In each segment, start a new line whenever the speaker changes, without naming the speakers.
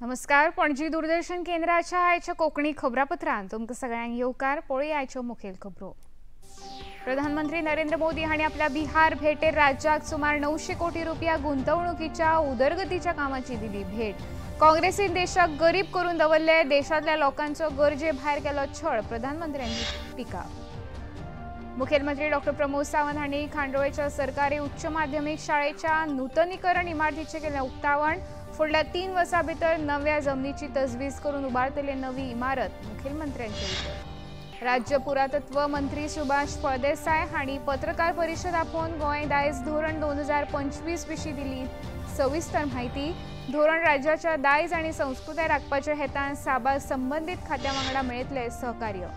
नमस्कार. पणजी दूरदर्शन केंद्राच्या आयच्या कोकणी खबरापत्रांत तुमकां सगळ्यांक येवकार. पळोवया आयच्यो मुखेल खबरो. प्रधानमंत्री नरेंद्र मोदी हांणी आपल्या बिहार भेटेर राज्याक सुमार 900 कोटी रुपया गुंतवणुकीच्या उदरगतीच्या कामाची दिली भेट. काँग्रेसीन देशाक गरीब करून दवरले, देशातल्या लोकांचो गरजे भायर केलो छळ, प्रधानमंत्र्यांनी टिका. मुखेलमंत्री डॉ. प्रमोद सावंत हांणी खांडोळेच्या सरकारी उच्च माध्यमीक शाळेच्या नूतनीकरण इमारतीचे केले उक्तावण. फुडल्या 3 वर्सां भितर नव्या जमनीची तजवीज करून उबारतले नवी इमारत, मुखेलमंत्र्यांचे उतर. राज्य पुरातत्व मंत्री सुभाष फळदेसाय हांणी पत्रकार परिशद आपोवन गोंय दायज धोरण 2025 विशीं दिली सविस्तर म्हायती. धोरण राज्याच्या दायज आनी संस्कृताय राखपाच्या हेतान साबार संबंधीत खात्यां वांगडा मेळयतले सहकार्य.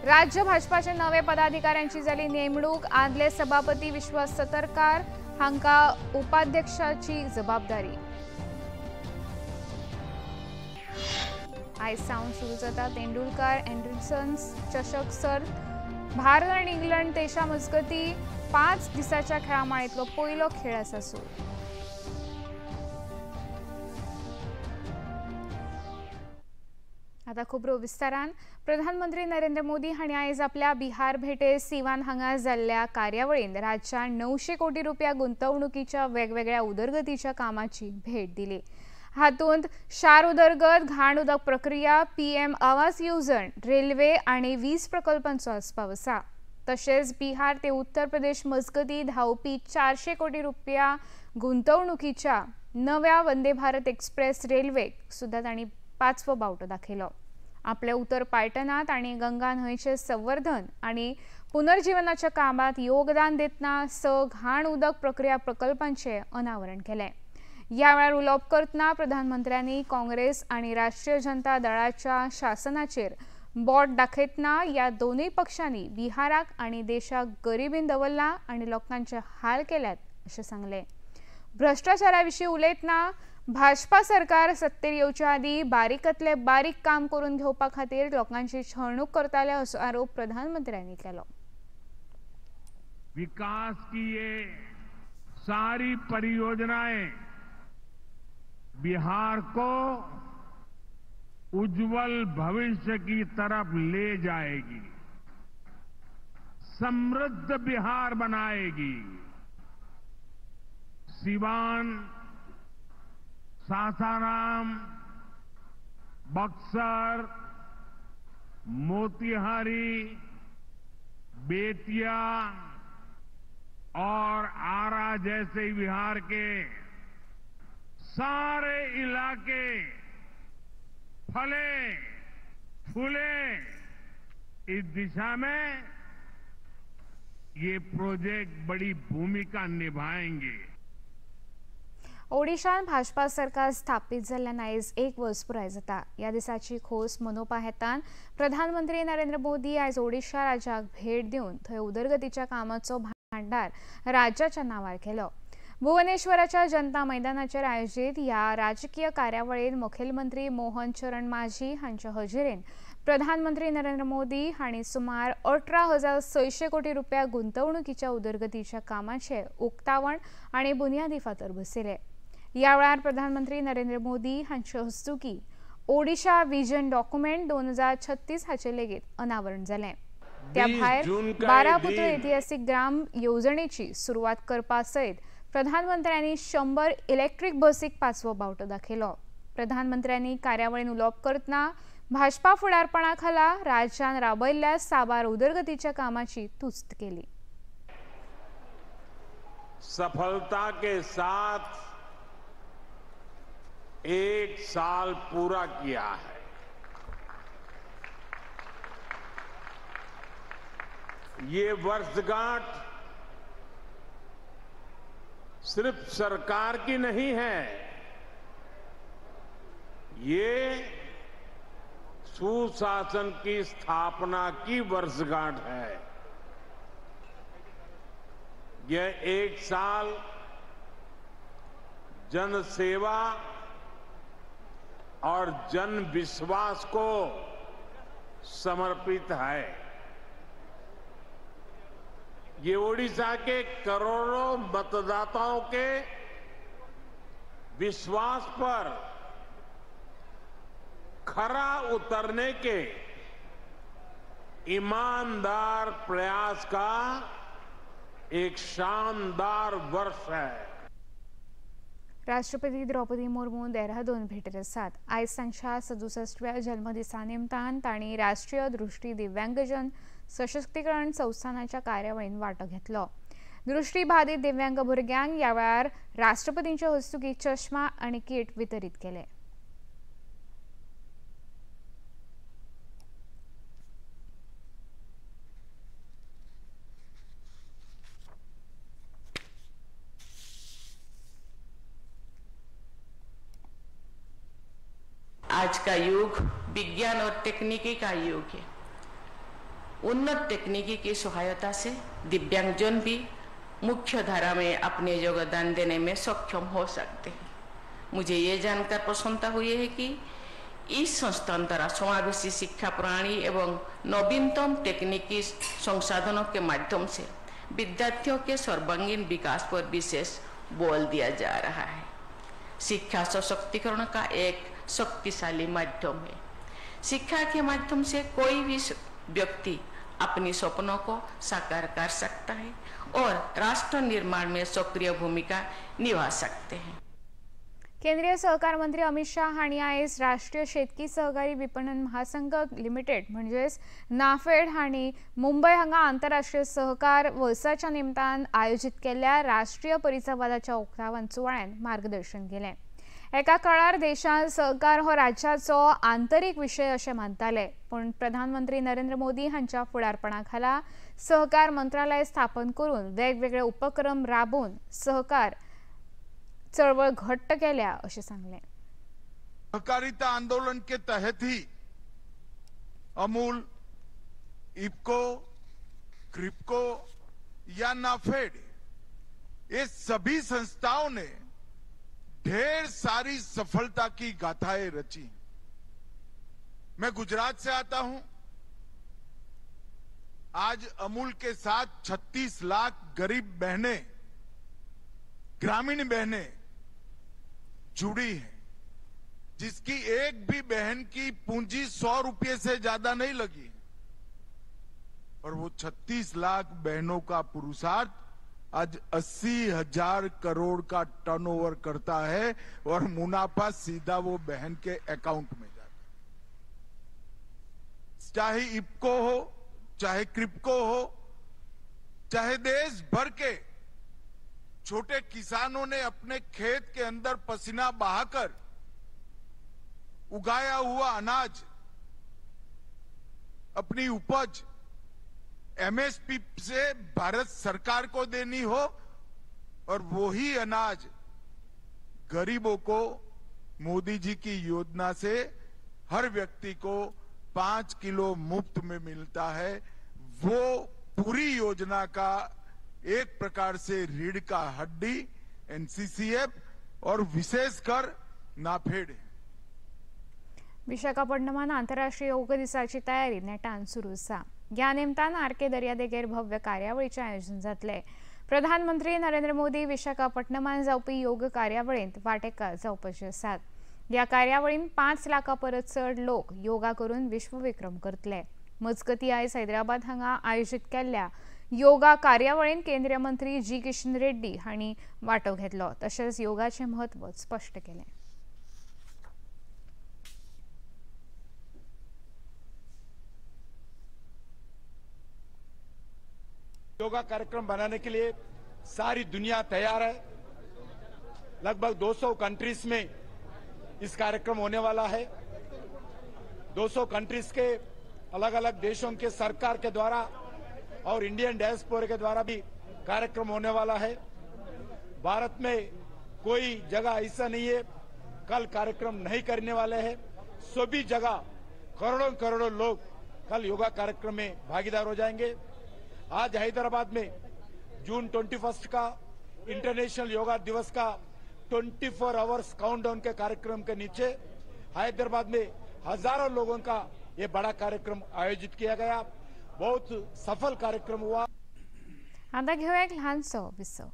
राज्य भाजपाचे नवे पदाधिकाऱ्यांची जाली नेमणूक. आदले सभापती विश्वास सतरकार हांका उपाध्यक्षाची जबाबदारी. आयज सावन सुरू जाता तेंडुलकर अँडरसन चषक सर्त. भारत आनी इंग्लंड देशा मजगती 5 दिसाच्या खेळा माळेंतलो पयलो खेळ आसा सुरू. आता खबरो विस्तारान. प्रधानमंत्री नरेंद्र मोदी हांणी आयज आपल्या बिहार भेटेर सिवान हांगा जाल्ल्या कार्यावळींत राज्यात 900 कोटी रुपया गुंतवणुकीच्या वेगवेगळ्या उदरगतीच्या कामाची भेट दिली. हातूंत शार उदरगत, घाण उदक प्रक्रिया, पीएम आवास येवजण, रेल्वे आनी वीज प्रकल्पांचो आस्पाव आसा. तशेंच बिहार ते उत्तर प्रदेश मजगती धांवपी 400 कोटी रुपया गुंतवणुकीच्या नव्या वंदे भारत एक्सप्रेस रेल्वेक सुद्दां तांणी 5वो बावटो दाखयलो. आपल्या उतर पायटनात आनी गंगा न्हंयचे संवर्धन आनी पुनर्जीवनाच्या कामात योगदान दितना घाण उदक प्रक्रिया प्रकल्पांचे अनावरण केले. ह्या वेळार उलोवप करतना प्रधानमंत्र्यांनी काँग्रेस आनी राष्ट्रीय जनता दळाच्या शासनाचेर बोट दाखयतना ह्या दोनूय पक्षांनी बिहाराक आनी देशाक गरिबीन दवरला आनी लोकांचे हाल केल्यात अशें सांगलें. भ्रष्टाचाराविशीं उलयतना भाजपा सरकार सत्तेर येवच्या आदीं बारीकांतले बारीक काम करून घेवपा खातीर लोकांची छळणूक करताले असो आरोप प्रधानमंत्र्यांनी केलो.
विकास की ये सारी परियोजनाएं बिहार को उज्जवल भविष्य की तरफ ले जाएगी, समृद्ध बिहार बनाएगी. सिवान, सासाराम, बक्सर, मोतिहारी, बेतिया और आरा जैसे बिहार के सारे इलाके फले फूले, इस दिशा में ये प्रोजेक्ट बड़ी भूमिका निभाएंगे.
ओडिशान भाजपा सरकार स्थापीत जाल्ल्यान आयज 1 वर्स पुराय जाता. ह्या दिसाची खोस मनोवपा हेतान प्रधानमंत्री नरेंद्र मोदी आयज ओडिशा राज्याक भेट दिवन थंय उदरगतीच्या कामाचो भांडार राज्याच्या नांवार केलो. भुवनेश्वराच्या जनता मैदानाचेर आयोजीत ह्या राजकीय कार्यावळींत मुखेलमंत्री मोहन चरण माझी हांच्या हजेरेन प्रधानमंत्री नरेंद्र मोदी हांणी सुमार 18,600 कोटी रुपया गुंतवणुकीच्या उदरगतीच्या कामाचे उक्तावण आनी बुन्यादी फातर बसयले. ह्या वेळार प्रधानमंत्री नरेंद्र मोदी हांचे हस्तुकीं ओडिशा विजन डॉक्युमेंट 2036 हाचे लेगीत अनावरण जालें. त्या भायर 12 पुत्र ऐतिहासीक ग्राम येवजणेची सुरवात करपा सयत प्रधानमंत्र्यांनी 100 इलेक्ट्रीक बसीक 5वो बावटो दाखयलो. प्रधानमंत्र्यांनी कार्यावळीन उलोवप करतना भाजपा फुडारपणा खाला राज्यान राबयल्ल्या साबार उदरगतीच्या कामाची तुस्त केली.
सफलता के साथ 1 साल पूरा किया है. ये वर्षगांठ सिर्फ सरकार की नहीं है, ये सुशासन की स्थापना की वर्षगांठ है। यह एक साल जन सेवा और जन विश्वास को समर्पित है। ये ओडिशा के करोड़ों मतदाताओं के विश्वास पर खरा उतरने के ईमानदार प्रयास का एक शानदार वर्ष है।
राष्ट्रपती द्रौपदी मुर्मू देहरादून भेटेर आसात। आयज तांच्या 67व्या जल्मदिसा निमतान तांणी राष्ट्रीय दृष्टी दिव्यांगजन सशक्तीकरण संस्थानाच्या कार्यावळींत वांटो घेतलो। दृष्टीबाधित दिव्यांग भुरग्यांक ह्या वेळार राष्ट्रपतींचे हस्तुकीं चश्मा आनी किट वितरीत केले।
आज का युग विज्ञान और तकनीकी का युग है। उन्नत तकनीकी की सहायता से दिव्यांगजन भी मुख्य धारा में अपने योगदान देने में सक्षम हो सकते हैं। मुझे ये जानकर प्रसन्नता हुई है कि इस संस्थान द्वारा समावेशी शिक्षा प्रणाली एवं नवीनतम तकनीकी संसाधनों के माध्यम से विद्यार्थियों के सर्वांगीण विकास पर विशेष बल दिया जा रहा है। शिक्षा सशक्तिकरण का एक शक्तिशाली माध्यम है। शिक्षा के माध्यम से कोई भी व्यक्ति अपनी सपनों को साकार कर सकता है और राष्ट्र निर्माण में सक्रिय भूमिका निभा सकते हैं।
केंद्रीय सहकार मंत्री अमित शाह हांणी आयज राष्ट्रीय शेतकी सहकारी विपणन महासंघ लिमिटेड म्हणजेच नाफेड हांणी मुंबय हांगा आंतरराष्ट्रीय सहकार वर्साच्या निमतान आयोजित केल्ल्या राष्ट्रीय परिसंवादाच्या उक्तावण सुवाळ्यात मार्गदर्शन केलें। एका काळार देशांत सहकार हो राज्याचो आंतरीक विषय अशें मानताले, पण प्रधानमंत्री नरेंद्र मोदी हांच्या फुडारपणा खाला सहकार मंत्रालय स्थापन करून वेगवेगळे उपक्रम राबोवन सहकार चळवळ घट्ट केल्या अशें सांगलें।
सहकारिता आंदोलन के तहत ही अमूल, इफ्को, क्रिप्को या नाफेड, ये सभी संस्थाओं ने ढेर सारी सफलता की गाथाएं रची। मैं गुजरात से आता हूं। आज अमूल के साथ 36 लाख गरीब बहनें, ग्रामीण बहनें जुड़ी हैं, जिसकी एक भी बहन की पूंजी 100 रुपये से ज्यादा नहीं लगी और वो 36 लाख बहनों का पुरुषार्थ आज 80,000 करोड़ का टर्नओवर करता है और मुनाफा सीधा वो बहन के अकाउंट में जाता है। चाहे इफ्को हो, चाहे क्रिप्को हो, चाहे देश भर के छोटे किसानों ने अपने खेत के अंदर पसीना बहाकर उगाया हुआ अनाज, अपनी उपज एमएसपी से भारत सरकार को देनी हो और वही अनाज गरीबों को मोदी जी की योजना से हर व्यक्ति को 5 किलो मुफ्त में मिलता है। वो पूरी योजना का एक प्रकार से रीढ़ का हड्डी एनसीसीएफ और विशेषकर नाफेड है।
विशाखापट्टणमान आंतरराष्ट्रीय योग दिसाची तयारी नेटान सुरू आसा। ह्या निमतान आरके दर्यादेगेर भव्य कार्यावळीचें आयोजन जातलें। प्रधानमंत्री नरेंद्र मोदी विशाखापट्टणमान जावपी योग कार्यावळींत वांटेकार जावपाचे आसात। ह्या कार्यावळींत 5 लाखां परस चड लोक योगा करून विश्वविक्रम करतले। मजगतीं आयज हैदराबाद हांगा आयोजीत केल्ल्या योगा कार्यावळींत केंद्रीय मंत्री जी किशन रेड्डी हांणी वांटो घेतलो, तशेंच योगाचें म्हत्व स्पश्ट केलें।
योगा कार्यक्रम बनाने के लिए सारी दुनिया तैयार है। लगभग 200 कंट्रीज में इस कार्यक्रम होने वाला है। 200 कंट्रीज के अलग अलग देशों के सरकार के द्वारा और इंडियन डायस्पोरा के द्वारा भी कार्यक्रम होने वाला है। भारत में कोई जगह ऐसा नहीं है कल कार्यक्रम नहीं करने वाले हैं। सभी जगह करोड़ों करोड़ों लोग कल योगा कार्यक्रम में भागीदार हो जाएंगे। आज हैदराबाद में जून 21 का इंटरनेशनल योगा दिवस का 24 आवर्स काउंटडाउन के कार्यक्रम के नीचे हैदराबाद में हजारों लोगों का ये बड़ा कार्यक्रम आयोजित किया गया। बहुत सफल कार्यक्रम हुआ।
आता घेऊया एक लहानसं विसव।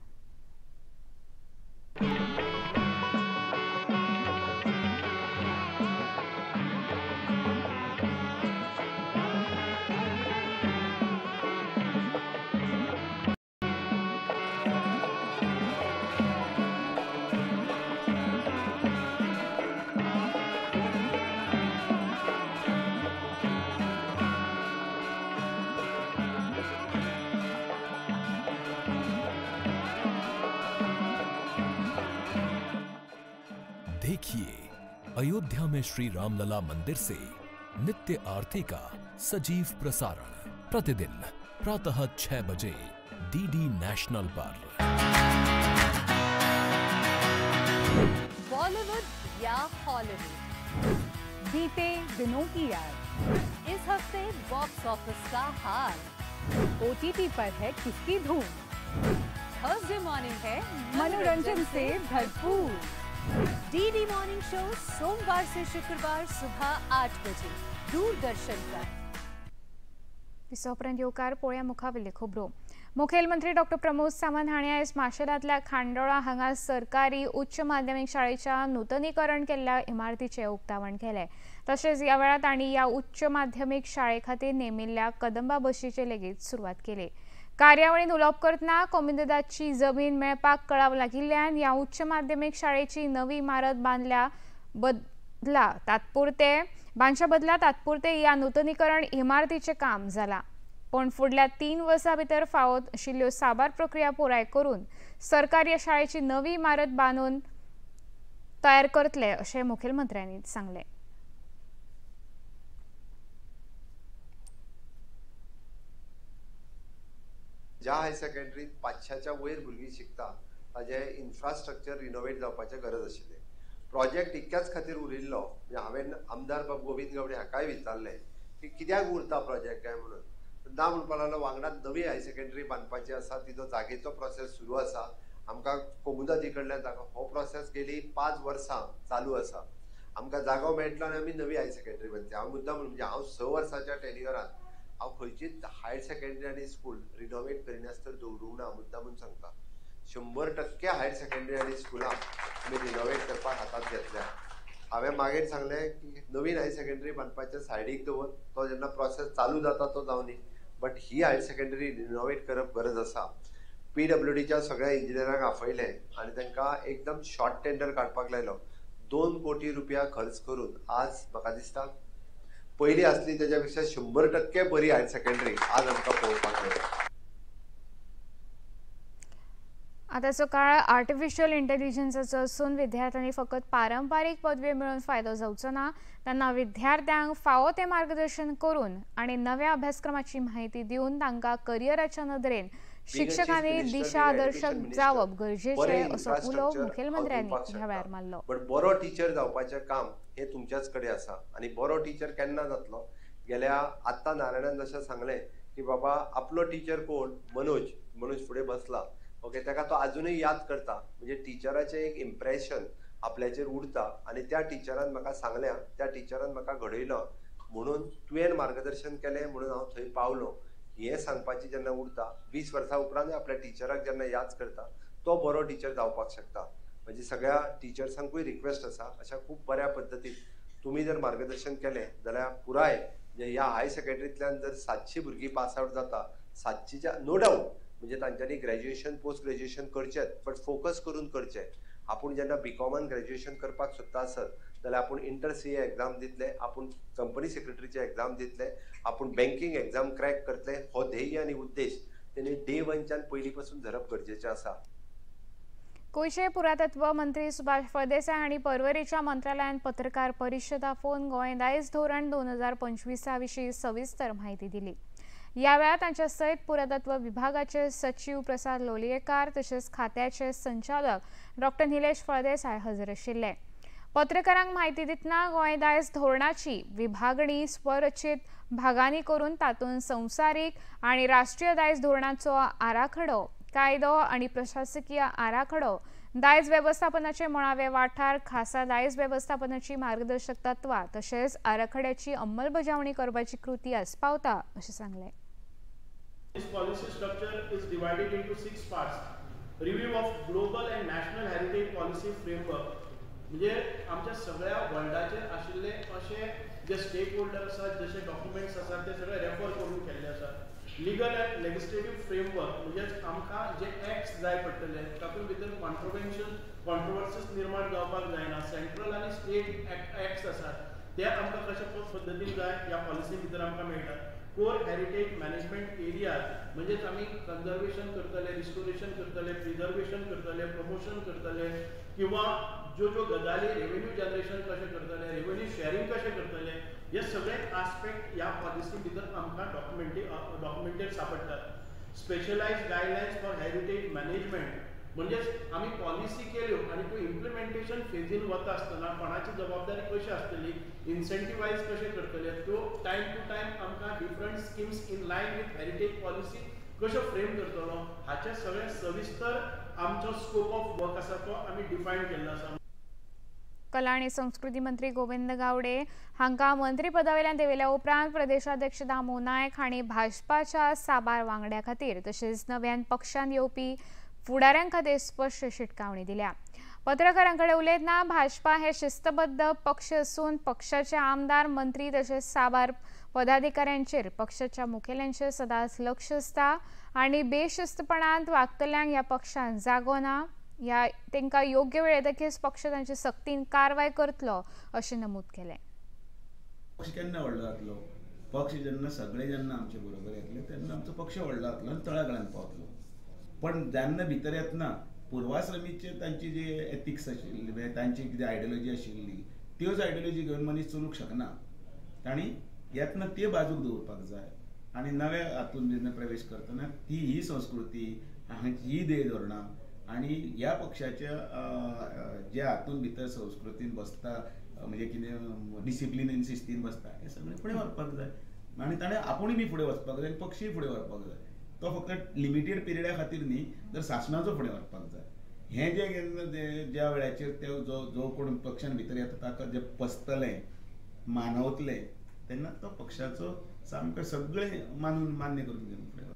देखिए अयोध्या में श्री रामलला मंदिर से नित्य आरती का सजीव प्रसारण प्रतिदिन प्रातः 6 बजे डीडी नेशनल पर।
बॉलीवुड या हॉलीवुड,
बीते दिनों की याद,
इस हफ्ते बॉक्स ऑफिस का हाल,
OTT पर है किसकी धूम,
थर्सडे मॉर्निंग है
मनोरंजन से भरपूर।
डीडी मॉर्निंग शो सोमवार से शुक्रवार सुबह 8 बजे दूरदर्शन पर।
विसोपर्यंत येवकार पोळ्या मुखावेले खबरो। मुखेलमंत्री डॉ. प्रमोद सावंत हांणी आयज माशेलांतल्या खांडोळा हांगा सरकारी उच्च माध्यमीक शाळेच्या नूतनीकरण केल्ल्या इमारतीचें उक्तावण केलें। तशेंच ह्या वेळार तांणी ह्या उच्च माध्यमीक शाळे खातीर नेमिल्ल्या कदंबा बशीची लेगीत सुरवात केली। कार्यावळीत उलोवप करतना कोमिंददाची जमीन मेळपाक कळाव लागिल्ल्यान ह्या उच्च माध्यमीक शाळेची नवी इमारत बांदच्या बदला तात्पुरते ह्या नूतनीकरण इमारतीचें काम जालां। पण फुडल्या 3 वर्सां भितर फावो आशिल्ल्यो साबार प्रक्रिया पुराय करून सरकारी ह्या शाळेची नवी इमारत बांदून तयार करतले अशें मुखेलमंत्र्यांनी सांगलें।
ज्या हायर सेकंडरीत 500च्या वयर भुरगीं शिकता ताजे इन्फ्रास्ट्रक्चर रिनोवेट जावपाचें गरज आशिल्लें। प्रोजेक्ट इतक्याच खातीर उरिल्लो म्हणजे हांवें आमदार बाब गोविंद गावडे हाकाय विचारलें की कित्याक उरता प्रोजेक्ट काय म्हणून। ना म्हणपाक लागलो वांगडा नवी हायर सेकंडरी बांदपाची आसा, तिचो जागेचो प्रोसेस सुरू आसा। आमकां कोमुदादी कडल्यान हो प्रोसेस गेली 5 वर्सां चालू आसा। आमकां जागो मेळटलो आनी आमी नवी हायर सेकंडरी बांदची। हांव मुद्दाम म्हणजे हांव 6 वर्सांच्या टेन्युअरांत हांव खंयचीच हायर सेकंडरी आनी स्कूल रिनोवेट करिनासतना दवरूंक ना मुद्दामून सांगता। 100% हायर सेकंडरी आनी स्कुलां आमी रिनोवेट करपाक हातांत घेतल्या। हांवें मागीर सांगलें की नवीन हायर सेकंडरी बांदपाचें सायडीक दवर, तो जेन्ना प्रोसेस चालू जाता तो जावनी, बट ही हायर सेकंडरी रिनोवेट करप गरज आसा। PWDच्या सगळ्या इंजिनियरांक आपयलें आनी तांकां एकदम शॉर्ट टेंडर काडपाक लायलो। 2 कोटी रुपया खर्च करून आज म्हाका दिसता पयली आसली तेच्या पेक्षा 100% बरी हायर सेकंडरी आज आमकां पळोवपाक मेळटा।
आतांचो काळ आर्टिफिशियल इंटेलिजन्साचो असून विद्यार्थ्यांनी फकत पारंपारीक पदवी मेळून फायदो जावचो ना, तेन्ना विद्यार्थ्यांक फावो तें मार्गदर्शन करून आनी नव्या अभ्यासक्रमाची माहिती दिवन तांकां करियराच्या नदरेन शिक्षकांनी दिशादर्शक जावप गरजेचें असो उलो मुखेलमंत्र्यांनी ह्या वेळार मारलो।
बट बरो टिचर जावपाचें काम हे तुमच्याच कडेन आसा आनी बरो टिचर केन्ना जातलो? गेल्या आत्तां नारायणान जशें सांगलें की बाबा आपलो टिचर कोण? मनोज फुडें बसला, ओके, ताका तो अजूनय याद करता। म्हणजे टिचराचें एक इम्प्रेशन आपल्याचेर उरता आनी त्या टिचरान म्हाका सांगल्या, त्या टिचरान म्हाका घडयलो म्हणून तुवें मार्गदर्शन केलें म्हणून हांव थंय पावलो हें सांगपाची जेन्ना उरता। 20 वर्सां उपरांत आपल्या टिचराक जेन्ना याद करता तो बरो टिचर जावपाक शकता। म्हणजे सगळ्या टिचर्सांकूय रिक्वेस्ट आसा, अशा खूब बऱ्या पद्दतीन तुमी जर मार्गदर्शन केलें जाल्यार पुराय ह्या हायर सेकंडरींतल्यान जर 700 भुरगीं पास आउट जाता, 700च्या नो डाउट म्हणजे तांच्यांनी ग्रॅज्युएशन पोस्ट ग्रॅज्युएशन करचेंच, बट फोकस करून करचें। आपूण जेन्ना बीकॉमान ग्रॅज्युएशन करपाक सोदता आसत जाल्यार आपूण इंटर CA एग्जाम दितले, आपूण कंपनी सेक्रेटरीचे एग्जाम दितले, आपूण बँकिंग एग्जाम क्रॅक करतले। हो ध्येय आनी उद्देश तेणी डे 1च्यान पयलीं पासून धरप गरजेचें आसा।
गोंयचे पुरातत्व मंत्री सुभाष फळदेसाय हांणी पर्वरीच्या मंत्रालयान पत्रकार परिशद आफोवन गोंय दायज धोरण 2025 विशीं सविस्तर म्हायती दिली। ह्या वेळार तांच्या सयत पुरातत्व विभागाचे सचिव प्रसाद लोलयेकार तशेंच खात्याचे संचालक डॉ. निलेश फळदेसाय हजर आशिल्ले। पत्रकारांक म्हायती दितना गोंय दायज धोरणाची विभागणी स्वरचित भागांनी करून तातूंत संवसारीक आनी राष्ट्रीय दायज धोरणांचो आराखडो, कायदो आनी प्रशासकीय आराखडो, दायज वेवस्थापनाचे मुळावे वाठार, खासा दायज वेवस्थापनाची मार्गदर्शक तत्वां तशेंच आराखड्याची अंमलबजावणी करपाची कृती आस्पावता अशें सांगलें.
This policy structure is divided into 6 parts. Review of global and national heritage policy framework. म्हणजे आमच्या सगळ्या वर्ल्डाचेर आशिल्ले अशे जे स्टेक होल्डर आसात, जसे डॉक्युमेंट्स आसात ते सगळे रेफर करून केल्ले आसात. लीगल एंड लेजिस्लेटिव्ह फ्रेमवर्क म्हणजे आमकां जे एक्ट्स जाय पडटले तातूंत भितर कॉन्ट्रोवर्सीज निर्माण जावपाक जायना. सेंट्रल आनी स्टेट एक्ट्स आसात ते आमकां कशा पद्दतीन जाय ह्या पॉलिसी भितर आमकां मेळटात. कोर हेरिटेज मॅनेजमेंट एरियाज म्हणजेच आमी कन्जर्वेशन करतले, रिस्टोरेशन करतले, प्रिजर्वेशन करतले, प्रमोशन करतले किंवा ज्यो गजाली रेव्हेन्यू जनरेशन कशें करतले, रेव्हेन्यू शेअरिंग कशें करतले, हे सगळे आस्पेक्ट ह्या पॉलिसी भितर आमकां डॉक्युमेंटेड सापडटात. Specialised guidelines for heritage management म्हणजेच आमी पॉलिसी केल्यो आनी त्यो इम्प्लिमेंटेशन फेजीन वता आसतना कोणाची जबाबदारी कशी आसतली, इन्सेंटिवायज कशें करतले, त्यो टायम टू टायम आमकां different schemes in line with heritage policy कशो फ्रेम करतलो हाचे सगळे सविस्तर आमचो स्कोप ऑफ वर्क आसा तो आमी डिफायन केल्लो आसा.
कला आणि संस्कृती मंत्री गोविंद गावडे हांकां मंत्रीपदावेल्यान देविल्ल्या उपरांत प्रदेशाध्यक्ष दामू नायक हांणी भाजपाच्या साबार वांगड्या खातीर तशेंच नव्यान पक्षांत येवपी फुडाऱ्यां खातीर स्पश्ट शिटकावणी दिल्या. पत्रकारांकडे उलयतना भाजपा हे शिस्तबद्ध पक्ष असून पक्षाचे आमदार, मंत्री तशेंच साबार पदाधिकाऱ्यांचेर पक्षाच्या मुखेल्यांचेर सदांच लक्ष आसता आनी बेशिस्तपणांत वागतल्यांक ह्या पक्षान जागो ना. तांकां योग्य वेळ येतकीच पक्ष तांचे सक्तीन कारवाय करतलो अशें नमूद केलें.
पक्ष केन्ना व्हडलो जातलो? पक्ष जेन्ना सगळे आमचे बरोबर येतले तेन्ना आमचो पक्ष व्हडलो जातलो आनी तळागाळांत पावतलो. पण जेन्ना भितर येतना पूर्वाश्रमीचे तांची जी एथिक्स आशिल्ली, तांची कितें आयडियोलॉजी आशिल्ली, त्योच आयडियोलॉजी घेवन मनीस चलूंक शकना. तांणी येतना ती बाजूक दवरपाक जाय आनी नव्या हातूंत जेन्ना प्रवेश करतना ही संस्कृती, ही ध्येय धोरणां आनी ह्या पक्षाच्या ज्या हातूंत भितर संस्कृतीन बसता, म्हणजे कितें डिसिप्लिन शिस्तीन बसता, हें सगळें फुडें व्हरपाक जाय आनी ताणें आपुणूय बी फुडें वचपाक जाय, पक्षूय फुडें व्हरपाक जाय. तो फक्त लिमिटेड पिरियडा खातीर न्ही, तर शासनाचो फुडें व्हरपाक जाय. हें जें ज्या वेळाचेर ते जो कोण पक्षान भितर येता ताका जे पसतले, मानवतले, तेन्ना तो पक्षाचो सामको सगळें मान्य करून घेवन फुडें.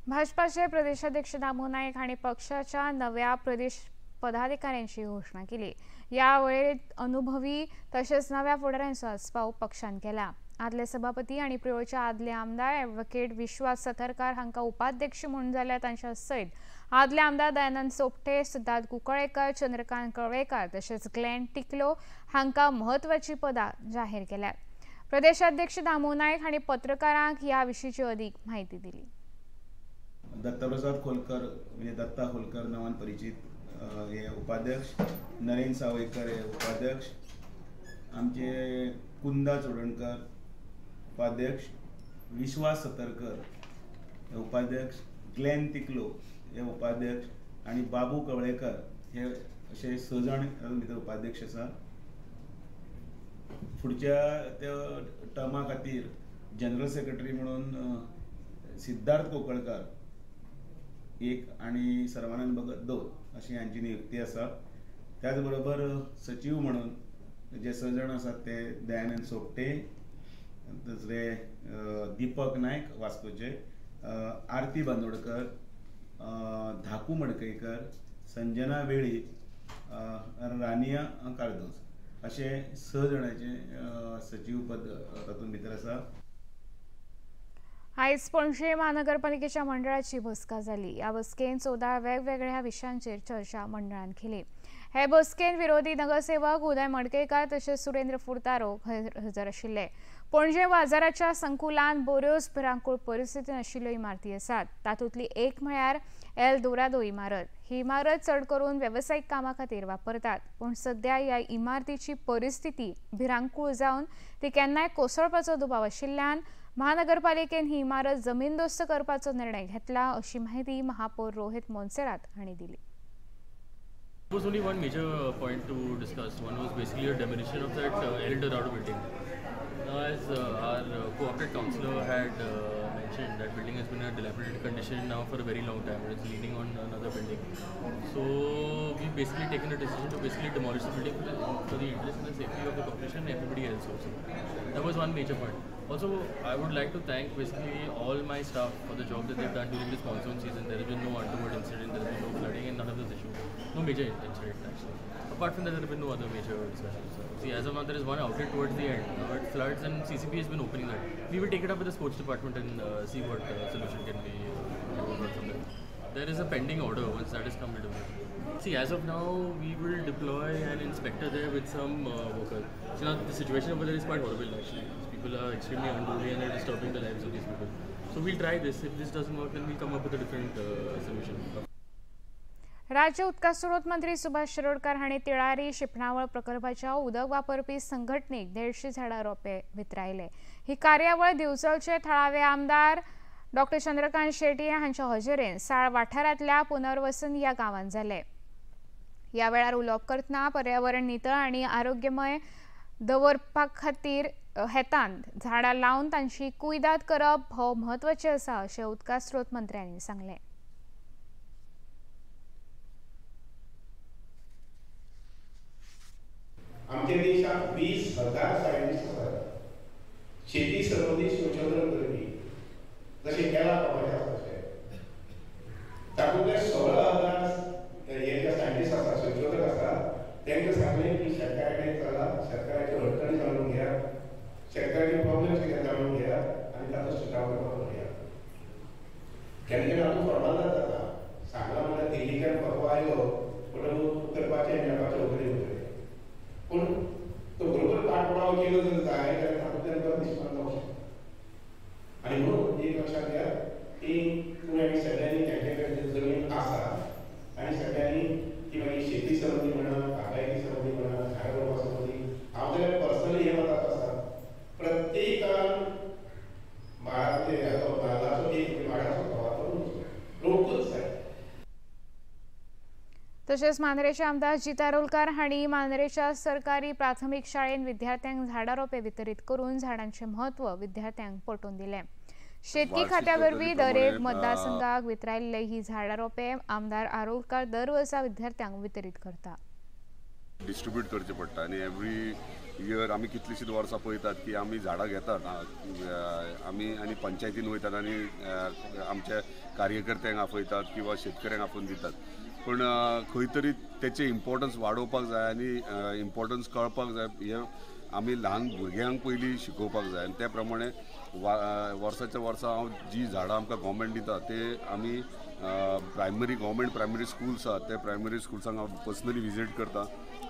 भाजपाचे प्रदेशाध्यक्ष दामू नायक हांणी पक्षाच्या नव्या प्रदेश पदाधिकाऱ्यांची घोषणा केली. या वेळेत अनुभवी तशेंच नव्या फुडाऱ्यांचो आस्पाव पक्षान केला. आदले सभापती आनी प्रियोच्या आदले आमदार ॲडव्होकेट विश्वास सतरकार हांकां उपाध्यक्ष म्हणून जाल्यार तांच्या सयत आदले आमदार दयानंद सोपटे, सिद्धार्थ कुंकळेकर, चंद्रकांत कळवेकार तशेंच ग्लेन टिकलो हांकां म्हत्वाची पदां जाहीर केल्यात. प्रदेशाध्यक्ष दामू नायक हांणी पत्रकारांक ह्या विशींची अदीक म्हायती दिली.
दत्तप्रसाद खोलकर म्हणजे दत्ता खोलकर नांवान परिचित हे उपाध्यक्ष, नरेन सावयकर हे उपाध्यक्ष, आमचे कुंदा चोडणकर उपाध्यक्ष, विश्वास सतरकर हे उपाध्यक्ष, ग्लेन तिकलो हे उपाध्यक्ष आणि बाबू कवळेकर हे असे 6 जाण भितर उपाध्यक्ष आसा. फुडच्या त्या टर्मा खातीर जनरल सेक्रेटरी म्हणून सिद्धार्थ कोकळकर एक आणि सर्वानंद भगत 2 अशी हांची नियुक्ती आसा. त्याच बरोबर सचिव म्हणून जे 6 जाण आसात ते दयानंद सोपटे, दुसरे दीपक नायक वास्कोचे, आरती बांदोडकर, धाकू मडकयकर, संजना वेळी, रानिया कारदोस असे 6 जाणांचे सचिव पद तातूंत भितर आसा.
आयज पणजे महानगरपालिकेच्या मंडळाची बसका जाली. ह्या बसकेन 14 वेगवेगळ्या विशयांचेर चर्चा मंडळान केली. हे बसकेन विरोधी नगरसेवक उदय मडकयकार तशेंच सुरेंद्र फुर्तारो हजर आशिल्ले. पणजे बाजाराच्या संकुलान बऱ्योच भिरांकूळ परिस्थितीन आशिल्ल्यो इमारती आसात. तातूंतली एक म्हळ्यार एल दोरादो इमारत. ही इमारत चड करून वेवसायीक कामां खातीर वापरतात, पूण सध्या ह्या इमारतीची परिस्थिती भिरांकूळ जावन ती केन्नाय कोसळपाचो दुबाव आशिल्ल्यान महानगरपालिकेन ही इमारत जमीनदोस्त करपाचो निर्णय घेतला अशी माहिती महापौर रोहित मोन्सेरात हांणी दिली.
There was only one major point to discuss. One was basically a demolition of that El Dorado building. Now, as our co-opted councillor had mentioned, that building has been in a dilapidated condition now for a very long time. It's leaning on another building. So we've basically taken a decision to basically demolish the building for the interest and the safety of the population and everybody else also. That was one major point. Also, I would like to thank basically all my staff for the job that they've done during this monsoon season. There has been no untoward incident, there has been no flooding and none of those issues. No major incident actually. Apart from that, there have been no other major discussions. See, as of now, there is one outlet towards the end. Now it floods and CCP has been opening that. We will take it up with the sports department and see what solution can be developed from there. There is a pending order. Once that is come, we do it. See, as of now, we will deploy an inspector there with some workers. So now the situation over there is quite horrible actually. People are extremely unruly and they're disturbing the lives of these people. So we'll try this. If this doesn't work, then we'll come up with a different solution.
राज्य उदका स्रोत मंत्री सुभाष शिरोडकर हांणी तिळारी शिपणावळ प्रकल्पाच्या उदक वापरपी संघटनेक 150 झाडां रोपे वितरायले. ही कार्यावळ दिवचलचे थळावे आमदार डॉ. चंद्रकांत शेट्टी हांच्या हजेरेन साळ वाठारांतल्या पुनर्वसन या गांवांत जाले. या वेळार उलोवप करतना पर्यावरण नितळ आनी आरोग्यमय दवरपा खातीर हेतान झाडां लावन तांची कुयदाद करप हो म्हत्वाचें आसा अशें उदका स्रोत मंत्र्यांनी सांगलें.
आमच्या देशात 20,000 सायंटिस्ट आसात. शेती संबंधी संशोधन करपी जशें केला कामाचे आसा तशें तातूंतले 16,000 हे जे सायंटिस्ट आसा संशोधक आसा तांकां सांगलें की शेतकाराकडे चला, शेतकाराचे अडचणी जाणून घेया, शेतकाराचे प्रॉब्लेम्स कितें जाणून घेया आनी ताचो सुटाव करपाक घेया. केन्ना केन्ना हातूंत फॉर्मालिटी जाता. सांगला म्हणल्यार दिल्लीच्यान परवा आयलो पूण करपाचें मेळपाचें वगैरे वगैरे. पूण तो बरोबर पाठपुरावो केलो जर जाय जाल्यार तातूंतल्यान बरो दिसपाक जावंक शकता. आनी म्हणून एक लक्षात घ्या की तुमी सगळ्यांनी तांचे कडेन जमीन आसा आनी सगळ्यांनी ती मागीर शेती संबंधी म्हणा, बागायती संबंधी म्हणा, झाडां रोवपा संबंधी हांव जाल्यार पर्सनली हे मताचो आसा प्रत्येकान माडाचो एक माडाचो फवारो रोवपूच जाय.
तशेंच मांद्रेचे आमदार जिता रोलकार हांणी मांद्रेच्या सरकारी प्राथमीक शाळेंत विद्यार्थ्यांक झाडां रोपे वितरीत करून झाडांचें म्हत्व विद्यार्थ्यांक पटोवन दिलें. शेतकी खात्या वरवीं दर एक मतदारसंघाक वितरायल्ले ही झाडां रोपे आमदार आरोलकार दर वर्सा विद्यार्थ्यांक वितरीत करता.
डिस्ट्रीब्यूट करचे पडटा आनी एवरी इयर आमी कितलीशींच वर्सां पळयतात की आमी झाडां घेतात आमी आनी पंचायतीन वयतात आनी आमच्या कार्यकर्त्यांक आपयतात किंवा शेतकऱ्यांक आपोवन दितात. पूण खंय तरी तेचे इम्पॉर्टन्स वाडोवपाक जाय आनी इम्पॉर्टन्स कळपाक जाय. हे आमी ल्हान भुरग्यांक पयलीं शिकोवपाक जाय आनी त्या प्रमाणे वर्साच्या वर्सा हांव जी झाडां आमकां गव्हर्मेंट दिता ते आमी गव्हर्मेंट प्रायमरी स्कुल्स आसात ते प्रायमरी स्कुल्सांक हांव पर्सनली विजीट करता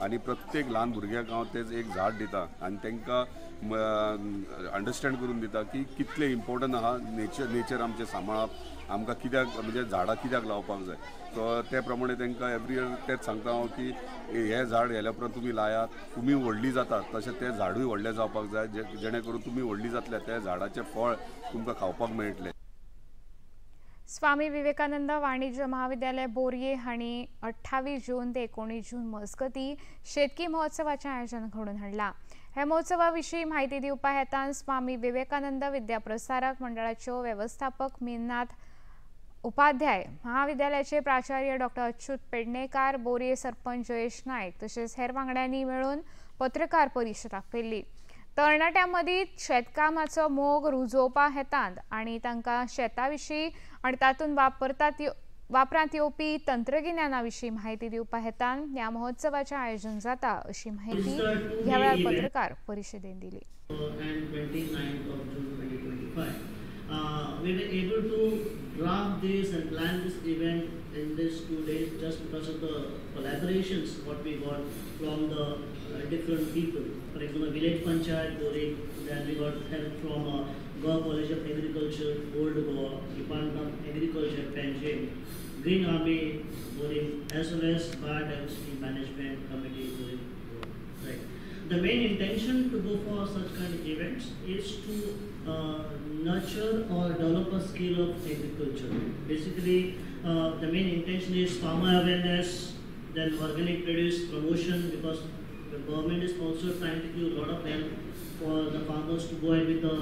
आनी प्रत्येक ल्हान भुरग्याक हांव तेच एक झाड दिता आनी तांकां अंडरस्टँड करून दिता की कितलें इम्पॉर्टंट आहा नेचर आमचें सांबाळप आमकां कित्याक म्हणजे झाडां कित्याक लावपाक जाय. सो त्या प्रमाणे तांकां एवरी इयर तेच सांगता हांव की हे झाड हेल्या उपरांत तुमी लायात, तुमी व्हडली जातात तशें तें झाडूय व्हडलें जावपाक जाय जेणे करून तुमी व्हडली जातल्या त्या झाडाचें फळ तुमकां खावपाक मेळटलें.
स्वामी विवेकानंद वाणिज्य महाविद्यालय बोरये हांणी 28 जून ते 19 जून मजगती शेतकी महोत्सवाचें आयोजन घडोवन हाडलां. हे महोत्सवा विशीं म्हायती दिवपा हेतान स्वामी विवेकानंद विद्याप्रसारक मंडळाच्यो वेवस्थापक मीनाथ उपाध्याय, महाविद्यालयाचे प्राचार्य डॉ. अच्युत पेडणेकार, बोरये सरपंच जयेश नायक तशेंच हेर वांगड्यांनी मेळून पत्रकार परिशद आपयल्ली. तरणाट्यां मदीं शेतकामाचो मोग रुजोवपा हेतान आनी तांकां शेता विशीं आनी तातूंत वापरांत येवपी तंत्रगिन्याना विशीं म्हायती दिवपा हेतान ह्या महोत्सवाचें आयोजन जाता अशी म्हायती ह्या वेळार पत्रकार परिशदेंत दिली.
We were able to draft this and plan this event in these 2 days just because of the collaborations what we got from the different people. For example, Village Panchayat Boring, then we got help from Goa College of Agriculture, Old Goa, Department of Agriculture, Panjim, Green Army Boring, as well as Biodiversity Management Committee Boring. Right. The main intention to go for such kind of events is to nurture or develop a skill of agriculture. Basically, the main intention is farmer awareness, then organic produce promotion, because the government is also trying to give a lot of help for the farmers to go ahead with the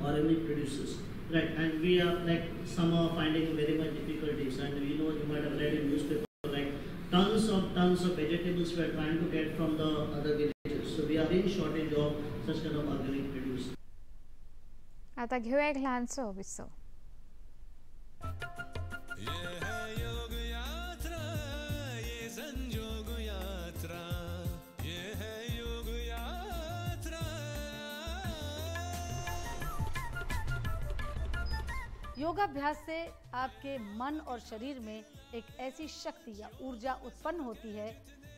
organic produces. Right, and we are like some are finding very much difficulties, and you might have read in newspaper like tons of vegetables we are trying to get from the other villages. So we are in shortage of such kind of organic produce.
आता घेऊया एक लहानसं विसव.
योगाभ्यास से आपके मन और शरीर में एक ऐसी शक्ति या ऊर्जा उत्पन्न होती है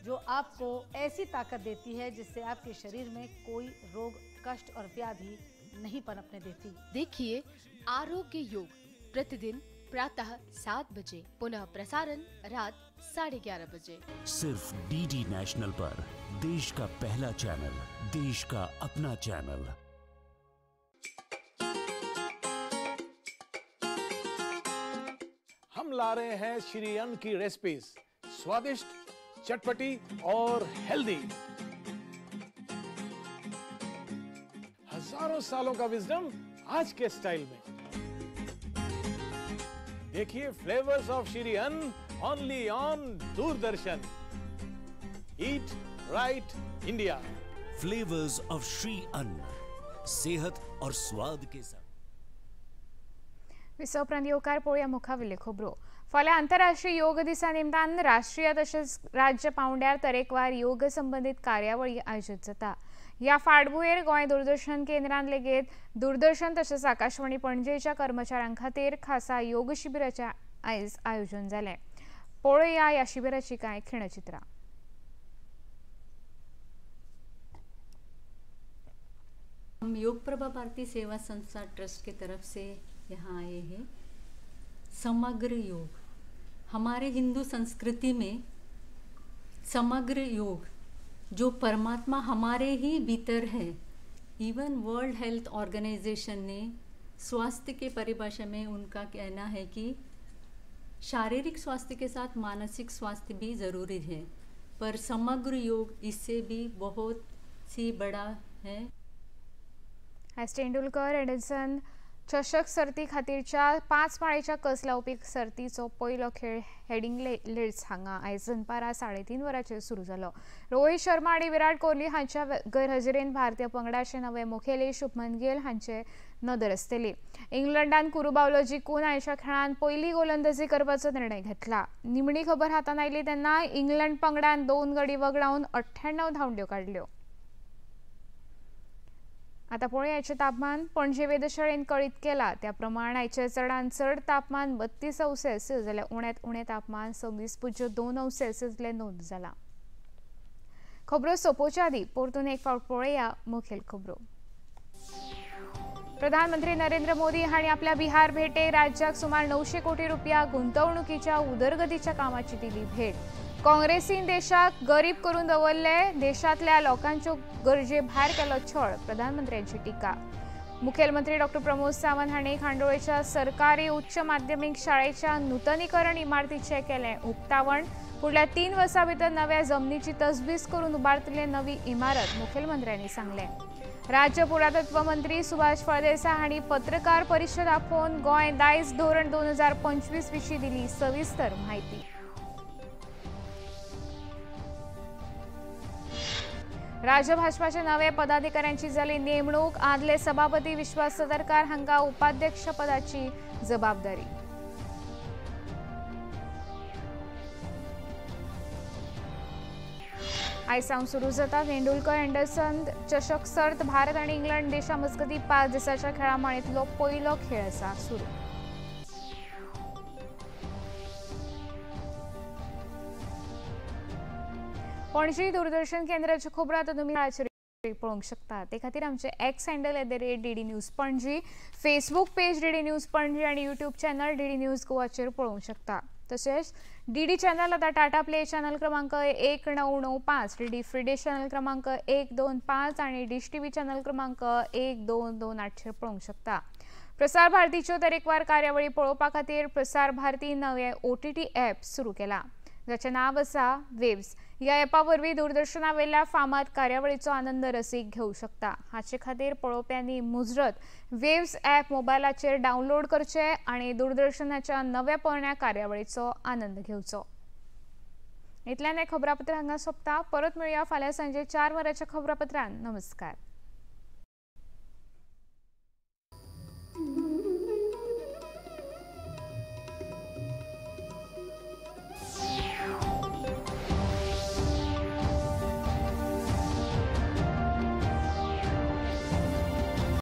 जो आपको ऐसी ताकत देती है जिससे आपके शरीर में कोई रोग, कष्ट और व्याधि नहीं पनपने देती.
देखिए आरोग्य योग प्रतिदिन प्रातः 7 बजे, पुनः प्रसारण रात 11:30 बजे.
सिर्फ डीडी नेशनल पर, देश का पहला चैनल, देश का अपना चैनल.
हम ला रहे हैं श्री अन्न की रेसिपीज, स्वादिष्ट, चटपटी और हेल्दी. हजारों सालों का विजडम आज के स्टाइल में. देखिए फ्लेवर्स ऑफ श्री अन्न only on Doordarshan. Eat right India.
Flavours of Shri अन्न, सेहत और स्वाद के साथ.
विसवप्रांत येवकार पळोवया मुखावेले खबरो. फाल्यां आंतरराष्ट्रीय योग दिसा निमतान राष्ट्रीय तशेंच राज्य पांवड्यार तरेकवार योग संबंधित कार्यावळी आयोजीत जाता. ह्या फाटभुंयेर गोंय दूरदर्शन केंद्रान लेगीत दूरदर्शन तशेंच आकाशवाणी पणजेच्या कर्मचाऱ्यां खातीर खासा योग शिबिराचें आयज आयोजन जालें. पळोवया ह्या शिबिराची कांय खिणचित्रां.
हम योग प्रभा भारती सेवा संस्था ट्रस्ट की तरफ से यहाँ आए हैं. समग्र योग, हमारे हिंदू संस्कृति में समग्र योग जो परमात्मा हमारे ही भीतर है. इवन वर्ल्ड हेल्थ ऑर्गेनाइजेशन ने स्वास्थ्य के परिभाषा में उनका कहना है कि शारीरिक स्वास्थ्य के साथ मानसिक स्वास्थ्य भी ज़रूरी है, पर समग्र योग इससे भी बहुत सी बड़ा है.
तेंडुलकर एडिसन चषक सर्ती खातीरच्या 5 माळेच्या कस लावपी सर्तीचो पयलो खेळ हेडिंग लिड्स हांगा आयज दनपारां 3:30 वरांचेर सुरू जालो. रोहित शर्मा आनी विराट कोहली हांच्या गैरहजेरेन भारतीय पंगडाचे नवे मुखेली शुभमन गिल हांचे नदर आसतली. इंग्लंडान कुरुबावलो जिखून आयच्या खेळांत पयली गोलंदाजी करपाचो निर्णय घेतला. निमणी खबर हातान आयली तेन्ना इंग्लंड पंगडान 2 गडी वगडावन 98 धांवड्यो काडल्यो. आता पळोवयाचे तापमान. पणजे वेधशाळेन कळीत केला त्या प्रमाण आयचे चडांत चड तापमान 32°C जाल्यार उण्यांत उणें तापमान 26.2°C नोंद जाला. खबरो सोंपोवच्या आदी परतून एक फावट पळोवया मुखेल खबरो. प्रधानमंत्री नरेंद्र मोदी हांणी आपल्या बिहार भेटेक राज्याक सुमार 900 कोटी रुपया गुंतवणुकीच्या उदरगतीच्या कामाची दिली भेट. काँग्रेसीन देशाक गरीब करून दवरले, देशातल्या लोकांच्यो गरजे भायर केलो छळ, प्रधानमंत्र्यांची टिका. मुखेलमंत्री डॉ प्रमोद सावंत हांणी खांडोळेच्या सरकारी उच्च माध्यमीक शाळेच्या नूतनीकरण इमारतीचें केलें उक्तावण. फुडल्या 3 वर्सां भितर नव्या जमनीची तजवीज करून उबारतले नवी इमारत, मुखेलमंत्र्यांनी सांगलें. राज्य पुरातत्व मंत्री सुभाष फळदेसाय हांणी पत्रकार परिशद आपोवन गोंय दायज धोरण 2025 विशीं दिली सविस्तर म्हायती. राज्य भाजपाच्या नव्या पदाधिकाऱ्यांची जाली नेमणूक. आदले सभापती विश्वास सदरकार हांका उपाध्यक्ष पदाची जबाबदारी. आयज सावन सुरू जाता तेंडुलकर एंडरसन चषक सर्त. भारत आनी इंग्लंड देशा मजगती 5 दिसांच्या खेळा माळेंतलो पयलो खेळ आसा सुरू. पणजी दूरदर्शन केंद्राची खबरो आतां तुमी पळोवंक शकता. ते खातीर आमचे x handle @DD news Panaji, Facebook page DD news Panaji आणि यूट्यूब चॅनल DD न्यूज गोवाचेर पळोवंक शकता. तशेंच DD चॅनल आतां टाटा प्ले चॅनल क्रमांक 1995, DD फ्री डिश चॅनल क्रमांक 125 आणि डिश TV चॅनल क्रमांक 1228चेर पळोवंक शकता. प्रसार भारतीच्यो तरेकवार कार्यावळी पळोवपा खातीर प्रसार भारती नवे OTT ॲप सुरू केला. जाचें नाव आसा वेव्स। ह्या एपा वरवीं दूरदर्शना वयल्या फामाद कार्यावळीचो आनंद रसीक घेवं शकता। हाचे खातीर पळोवप्यांनी मुजरत वेव्स ॲप मोबायलाचेर डावनलोड करचें आनी दूरदर्शनाच्या नव्या पोरण्या कार्यावळीचो आनंद घेवचो। इतल्यान हें खबरापत्र हांगा सोंपता। परत मेळुया फाल्यां सांजे 4 वरांच्या खबरापत्रांत। नमस्कार।